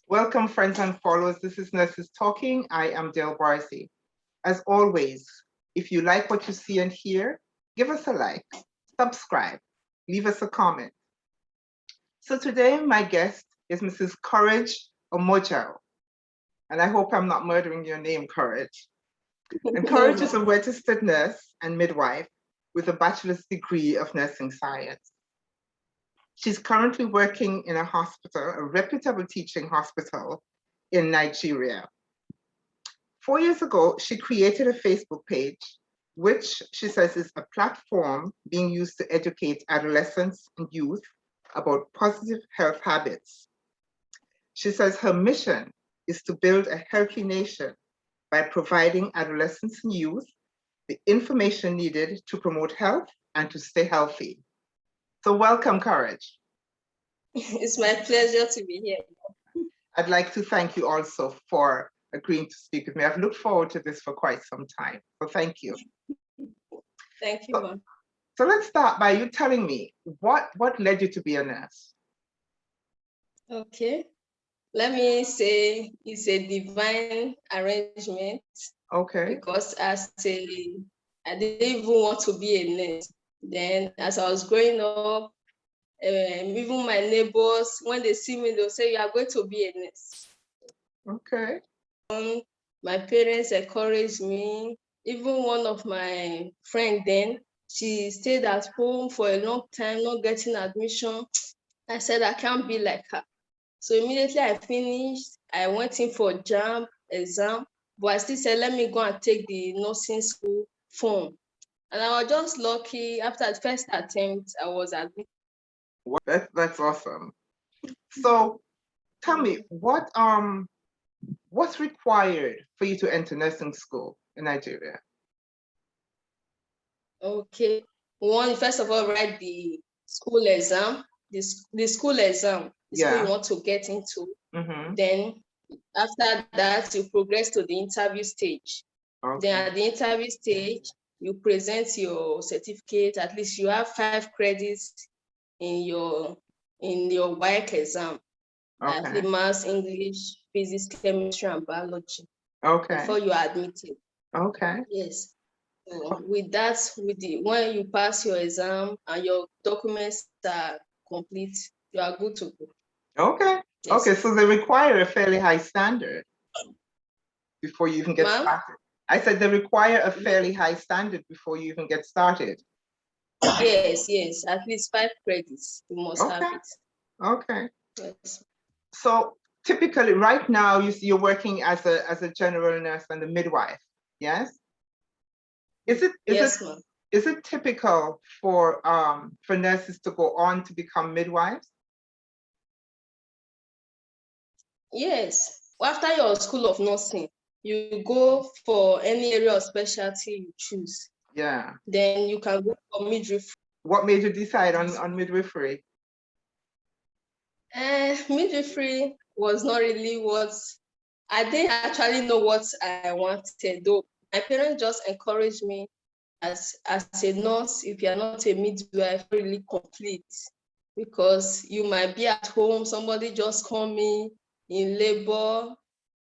Welcome, friends and followers. This is Nurses Talking. I am Dale Barzi. As always, if you like what you see and hear, give us a like, subscribe, leave us a comment. So today, my guest is Mrs. Courage Omonijahio. And I hope I'm not murdering your name, Courage. And Courage is a registered nurse and midwife with a bachelor's degree of nursing science. She's currently working in a hospital, a reputable teaching hospital in Nigeria. 4 years ago, she created a Facebook page, which she says is a platform being used to educate adolescents and youth about positive health habits. She says her mission is to build a healthy nation by providing adolescents and youth the information needed to promote health and to stay healthy. So welcome, Courage. It's my pleasure to be here. I'd like to thank you also for agreeing to speak with me. I've looked forward to this for quite some time, so thank you. Thank you, ma'am. So let's start by you telling me what led you to be a nurse? Okay. Let me say it's a divine arrangement. Okay. Because I didn't even want to be a nurse. Then as I was growing up, even my neighbors, when they see me, they'll say, you are going to be a nurse. Okay. My parents encouraged me. Even one of my friends then, she stayed at home for a long time, not getting admission. I said, I can't be like her. So immediately I finished, I went in for JAMB exam, but I still said, let me go and take the nursing school form. And I was just lucky. After the first attempt, I was admitted. That's awesome. So tell me, what's required for you to enter nursing school in Nigeria? Okay. First of all, write the school exam, the school exam, the school you want to get into. Mm-hmm. Then after that, you progress to the interview stage. Okay. Then at the interview stage, you present your certificate. At least you have 5 credits in your WAEC exam. Okay. Maths, English, physics, chemistry, and biology. Okay. Before you are admitted. Okay. Yes. So with that, when you pass your exam and your documents are complete, you are good to go. Okay. Yes. Okay. So they require a fairly high standard before you even get started. I said they require a fairly high standard before you even get started. Yes. At least 5 credits. You must have it. Okay. Yes. So typically, right now, you're working as a general nurse and a midwife. Yes. Is it typical for nurses to go on to become midwives? Yes. After your school of nursing, you go for any area of specialty you choose. Yeah. Then you can go for midwifery. What made you decide on midwifery? Midwifery was not really what I didn't actually know what I wanted, though. My parents just encouraged me as a nurse. If you're not a midwife, really complete, because you might be at home, somebody just coming in labor.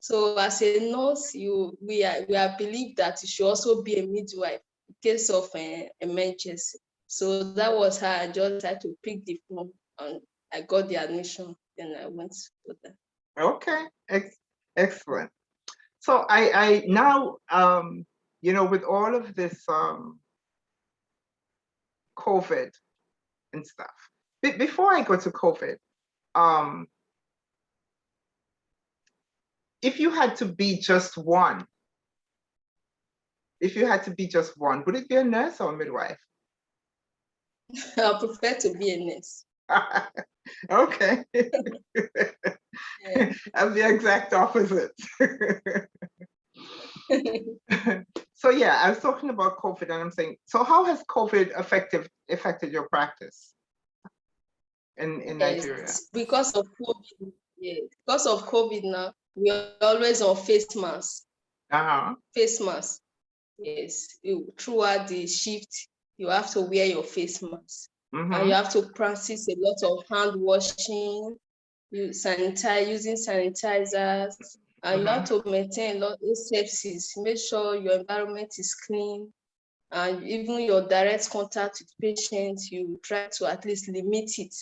So as a nurse, we are believed that you should also be a midwife in case of an emergency. So that was how I just had to pick the form and I got the admission. Then I went for that. Okay, excellent. So I now with all of this COVID and stuff. Before I go to COVID, if you had to be just one, would it be a nurse or a midwife? I prefer to be a nurse. Okay. I'm the exact opposite. So yeah, I was talking about COVID and I'm saying, so how has COVID affected your practice in Nigeria? Because of COVID, because of COVID now, we are always on face mask. Face mask. Yes. Throughout the shift, you have to wear your face mask. Mm-hmm. And you have to practice a lot of hand washing. using sanitizers, and you have to maintain a lot of sepsis. Make sure your environment is clean, and even your direct contact with patients, you try to at least limit it,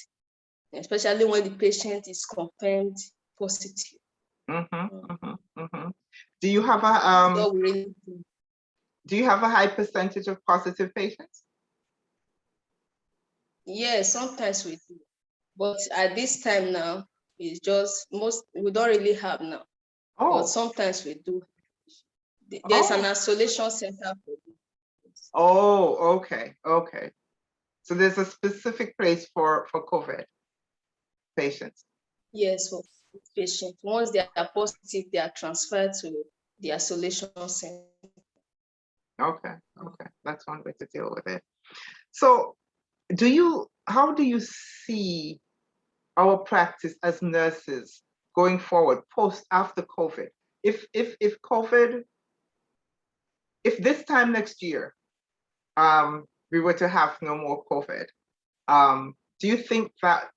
especially when the patient is confirmed positive. Do you have a do you have a high percentage of positive patients? Yes, sometimes we do, but at this time now, it's just we don't really have now. But sometimes we do. There's an isolation center for this. Oh, okay. So there's a specific place for COVID patients. Yes, for patients. Once they are positive, they are transferred to the isolation center. Okay, that's one way to deal with it. So how do you see our practice as nurses going forward after COVID? If this time next year we were to have no more COVID, do you think that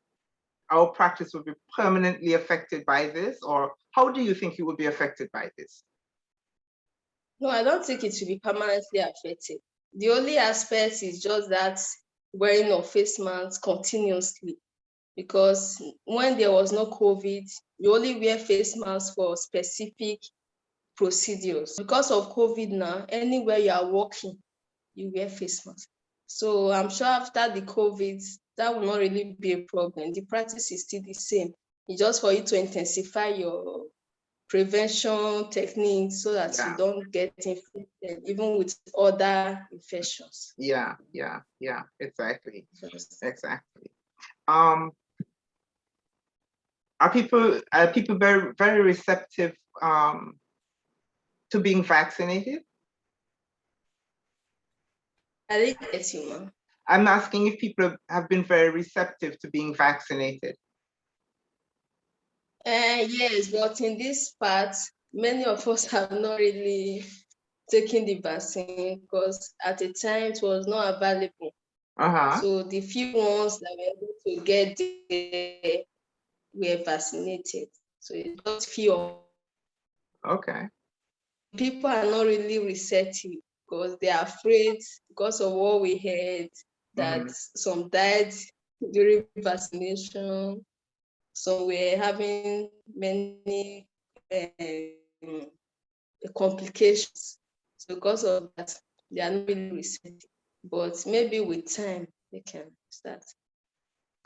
our practice would be permanently affected by this, or how do you think it would be affected by this? No, I don't think it will be permanently affected. The only aspect is just that wearing of face masks continuously, because when there was no COVID, you only wear face masks for specific procedures. Because of COVID now, anywhere you are working, you wear face masks. So I'm sure after the COVID, that will not really be a problem. The practice is still the same. It's just for you to intensify your prevention techniques so that you don't get infected, even with other infections. Yeah, exactly. Are people very, very receptive to being vaccinated? I didn't get you, ma'am. I'm asking if people have been very receptive to being vaccinated. Yes, but in this part, many of us have not really taken the vaccine because at the time it was not available. So the few ones that were able to get there were vaccinated. So it's just few. Okay. People are not really receptive because they are afraid because of what we heard that some died during vaccination. So we're having many complications. So because of that, they are not really receptive. But maybe with time, they can start.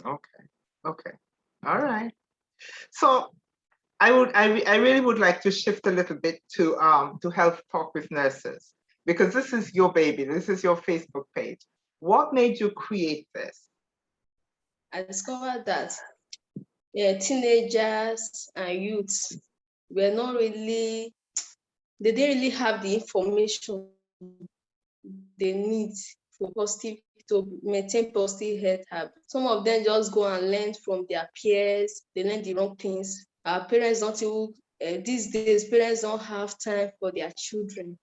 Okay. All right. So I really would like to shift a little bit to Health Talk with Nurses, because this is your baby. This is your Facebook page. What made you create this? I discovered that teenagers and youths were not really, they didn't really have the information they need for to maintain positive health habits. Some of them just go and learn from their peers. They learn the wrong things. Our parents don't even, these days, parents don't have time for their children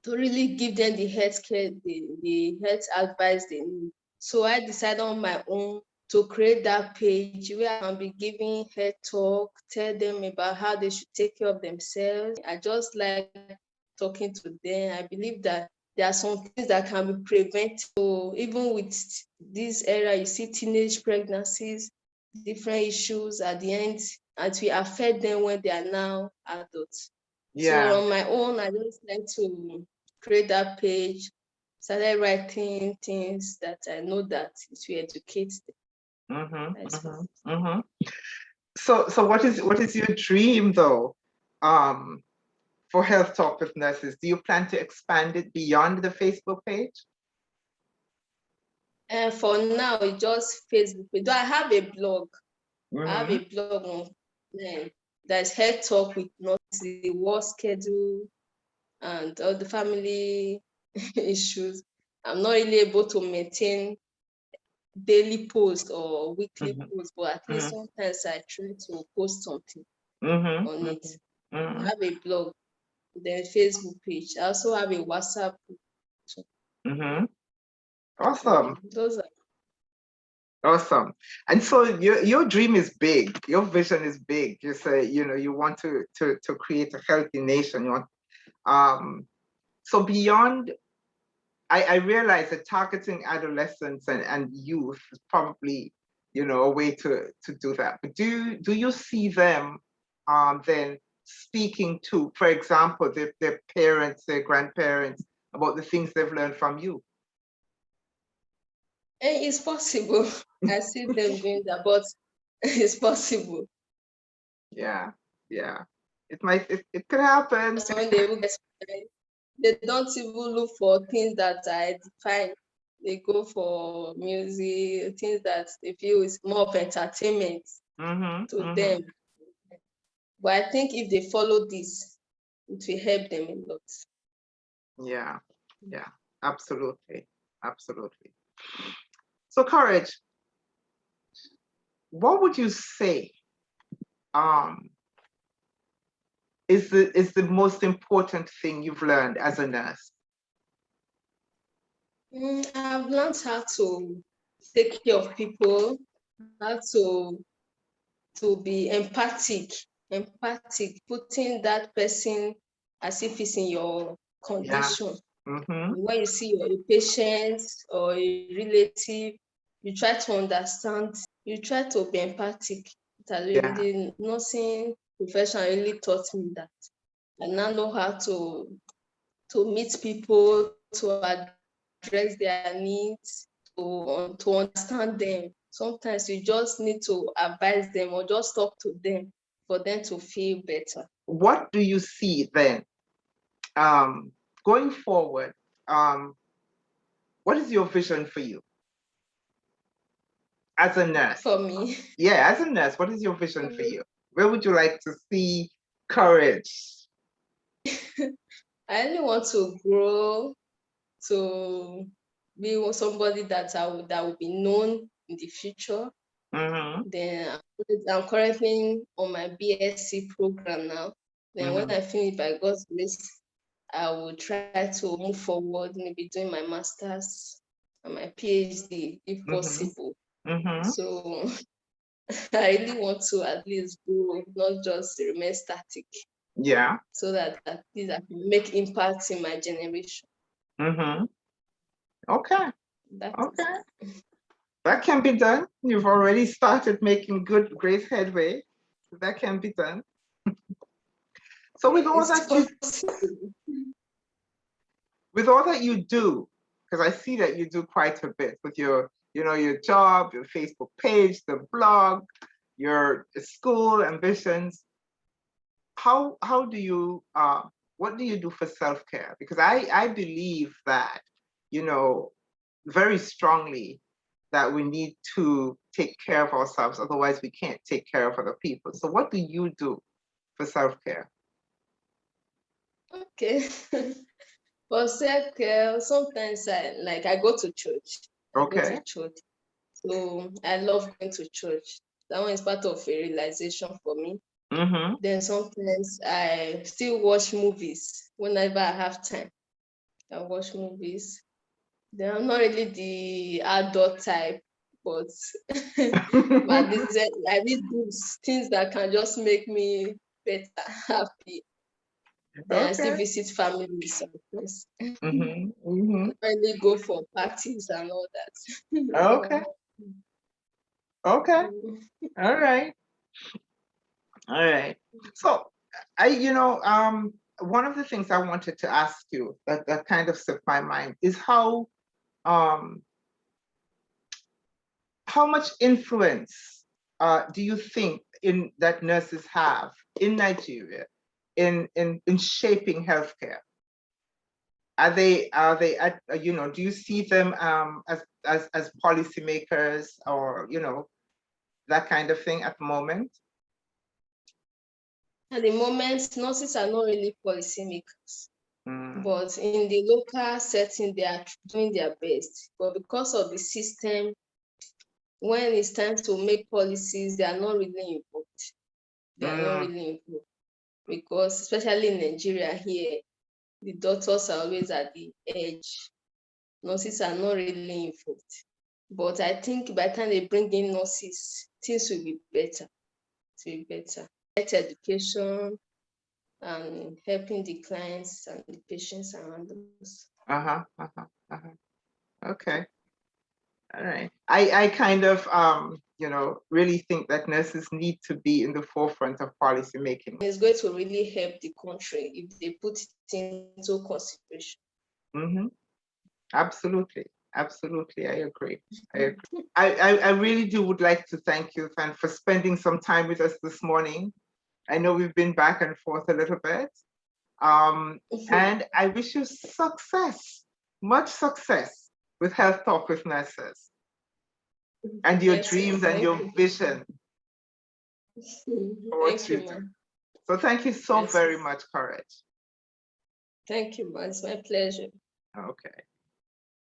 to really give them the health care, the health advice they need. So I decided on my own to create that page where I can be giving health talk, tell them about how they should take care of themselves. I just like talking to them. I believe that there are some things that can be prevented. So even with this era, you see teenage pregnancies, different issues at the end, and we affect them when they are now adults. So on my own, I just like to create that page, started writing things that I know that it will educate them. So what is your dream though? For Health Talk with Nurses, do you plan to expand it beyond the Facebook page? For now, it's just Facebook. Though I have a blog. I have a blog on there's Health Talk with Nurses, the work schedule, and all the family issues. I'm not really able to maintain daily post or weekly post, but at least sometimes I try to post something on it. I have a blog, then Facebook page. I also have a WhatsApp group. Awesome. Those are Awesome. And so your dream is big. Your vision is big. You say, you want to create a healthy nation. You want, so beyond, I realize that targeting adolescents and youth is probably, a way to do that. But do you see them then speaking to, for example, their parents, their grandparents, about the things they've learned from you? It's possible. I see them doing that, but it's possible. Yeah. It could happen. When they don't even look for things that I define. They go for music, things that they feel is more of entertainment to them. But I think if they follow this, it will help them a lot. Yeah, absolutely. So, Courage, what would you say is the most important thing you've learned as a nurse? I've learned how to take care of people, how to be empathic, putting that person as if it's in your condition. Yeah. When you see a patient or a relative, you try to understand, you try to be empathic. The nursing profession really taught me that. I now know how to meet people, to address their needs, to understand them. Sometimes you just need to advise them or just talk to them for them to feel better. What do you see then, going forward? What is your vision for you as a nurse? For me? Yeah, as a nurse, what is your vision for you? Where would you like to see Courage? I only want to grow, to be somebody that will be known in the future. Then I'm currently on my BSc program now. Then when I finish, by God's grace, I will try to move forward, maybe doing my master's and my PhD if possible. So I really want to at least grow, not just remain static. Yeah. So that at least I can make impact in my generation. Okay. That can be done. You've already started making great headway. That can be done. So with all that you do, because I see that you do quite a bit with your job, your Facebook page, the blog, your school ambitions. How do you what do you do for self-care? Because I believe that, very strongly that we need to take care of ourselves, otherwise we can't take care of other people. So what do you do for self-care? Okay. For self-care, sometimes I go to church. Okay. I go to church. So I love going to church. That one is part of a realization for me. Then sometimes I still watch movies whenever I have time. I watch movies. Then I'm not really the adult type, but I need those things that can just make me better, happy. Then I still visit families sometimes. Really go for parties and all that. Okay. All right. So one of the things I wanted to ask you that kind of slipped my mind is how much influence do you think that nurses have in Nigeria in shaping healthcare? Are they do you see them as policymakers or that kind of thing at the moment? At the moment, nurses are not really policymakers, but in the local setting, they are doing their best. But because of the system, when it's time to make policies, they are not really involved. Because especially in Nigeria here, the doctors are always at the edge. Nurses are not really involved. But I think by the time they bring in nurses, things will be better. It will be better. Better education and helping the clients and the patients around us. Okay. All right. I kind of, really think that nurses need to be in the forefront of policy making. It's going to really help the country if they put it into consideration. Mm-hmm. Absolutely. Absolutely. I agree. I really would like to thank you, Fan, for spending some time with us this morning. I know we've been back and forth a little bit. And I wish you success, much success with Health Talk with Nurses and your dreams and your vision. Thank you, ma'am. So thank you so very much, Courage. Thank you, ma'am. It's my pleasure. Okay.